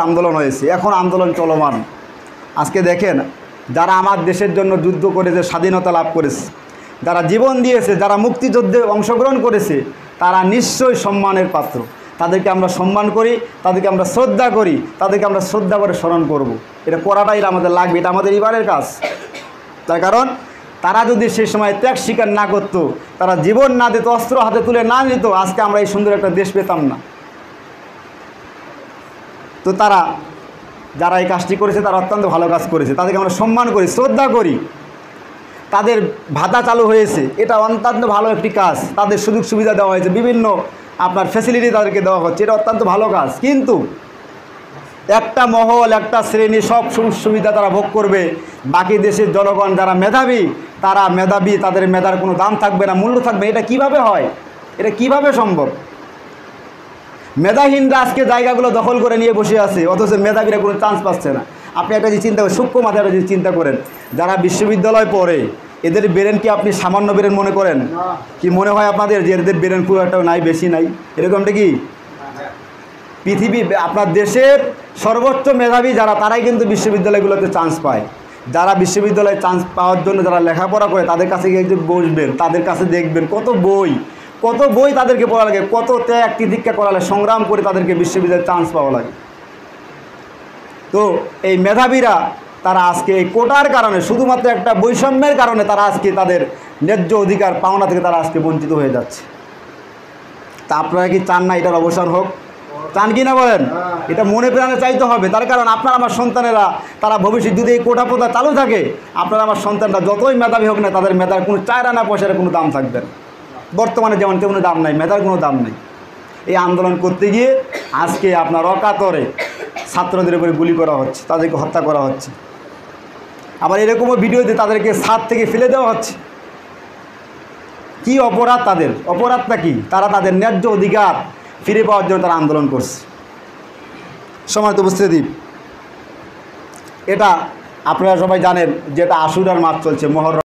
আন্দোলন হয়েছে, এখন আন্দোলন চলমান। আজকে দেখেন, যারা আমার দেশের জন্য যুদ্ধ করেছে, স্বাধীনতা লাভ করেছে, যারা জীবন দিয়েছে, যারা মুক্তিযুদ্ধে অংশগ্রহণ করেছে, তারা নিশ্চয়ই সম্মানের পাত্র। তাদেরকে আমরা সম্মান করি, তাদেরকে আমরা শ্রদ্ধা করি, তাদেরকে আমরা শ্রদ্ধা করে স্মরণ করব। এটা করাটাই আমাদের লাগবে, এটা আমাদের এবারের কাজ। তার কারণ তারা যদি সেই সময় ত্যাগ স্বীকার না করতো, তারা জীবন না দিত, অস্ত্র হাতে তুলে না নিত, আজকে আমরা এই সুন্দর একটা দেশ পেতাম না। তো তারা যারা এই কাজটি করেছে তারা অত্যন্ত ভালো কাজ করেছে, তাদেরকে আমরা সম্মান করি, শ্রদ্ধা করি। তাদের ভাতা চালু হয়েছে, এটা অত্যন্ত ভালো একটি কাজ। তাদের সুযোগ সুবিধা দেওয়া হয়েছে, বিভিন্ন আপনার ফ্যাসিলিটি তাদেরকে দেওয়া হচ্ছে, এটা অত্যন্ত ভালো কাজ। কিন্তু একটা মহল, একটা শ্রেণী সব সুযোগ সুবিধা তারা ভোগ করবে, বাকি দেশের জনগণ যারা মেধাবী, তারা মেধাবী, তাদের মেধার কোনো দাম থাকবে না, মূল্য থাকবে। এটা কিভাবে হয়? এটা কিভাবে সম্ভব? মেধাহীনরা আজকে জায়গাগুলো দখল করে নিয়ে বসে আছে, অথচ মেধাবীরা কোনো চান্স পাচ্ছে না। আপনি একটা যে চিন্তা করেন, সূক্ষ্ম মাথায় যদি চিন্তা করেন, যারা বিশ্ববিদ্যালয় পড়ে, এদের ব্রেন কি আপনি সামান্য ব্রেন মনে করেন? কি মনে হয় আপনাদের যে এদের ব্রেন খুব একটা নাই, বেশি নাই? এরকমটা কি? পৃথিবী, আপনার দেশের সর্বোচ্চ মেধাবী যারা, তারাই কিন্তু বিশ্ববিদ্যালয়গুলোতে চান্স পায়। যারা বিশ্ববিদ্যালয়ে চান্স পাওয়ার জন্য যারা লেখাপড়া করে, তাদের কাছে গিয়ে বসবেন, তাদের কাছে দেখবেন কত বই তাদেরকে পড়া লাগে, কত ত্যাগ তিতিক্ষা করা লাগে, সংগ্রাম করে তাদেরকে বিশ্ববিদ্যালয়ে চান্স পাওয়া লাগে। তো এই মেধাবীরা তারা আজকে এই কোটার কারণে, শুধুমাত্র একটা বৈষম্যের কারণে তারা আজকে তাদের ন্যায্য অধিকার পাওনা থেকে তারা আজকে বঞ্চিত হয়ে যাচ্ছে। তা আপনারা কি চান না এটার অবসান হোক? চান কি না বলেন? এটা মনে প্রাণে চাইতে হবে। তার কারণ আপনার আমার সন্তানেরা, তারা ভবিষ্যৎ যদি এই কোটা প্রথা চালু থাকে, আপনার আমার সন্তানরা যতই মেধাবী হোক না, তাদের মেধার কোনো চায় না পয়সার কোনো দাম থাকবে না। বর্তমানে যেমন তেমন দাম নাই, মেধার কোনো দাম নেই। এই আন্দোলন করতে গিয়ে আজকে আপনার অকাতরে ছাত্রদের উপরে গুলি করা হচ্ছে, তাদেরকে হত্যা করা হচ্ছে। আবার এরকমও ভিডিওতে তাদেরকে ছাদ থেকে ফেলে দেওয়া হচ্ছে। কি অপরাধ তাদের? অপরাধটা কি? তারা তাদের ন্যায্য অধিকার ফিরে পাওয়ার জন্য তারা আন্দোলন করছে। সম্মানিত উপস্থিতি, এটা আপনারা সবাই জানেন যে এটা আশুরার মাস চলছে, মহরম।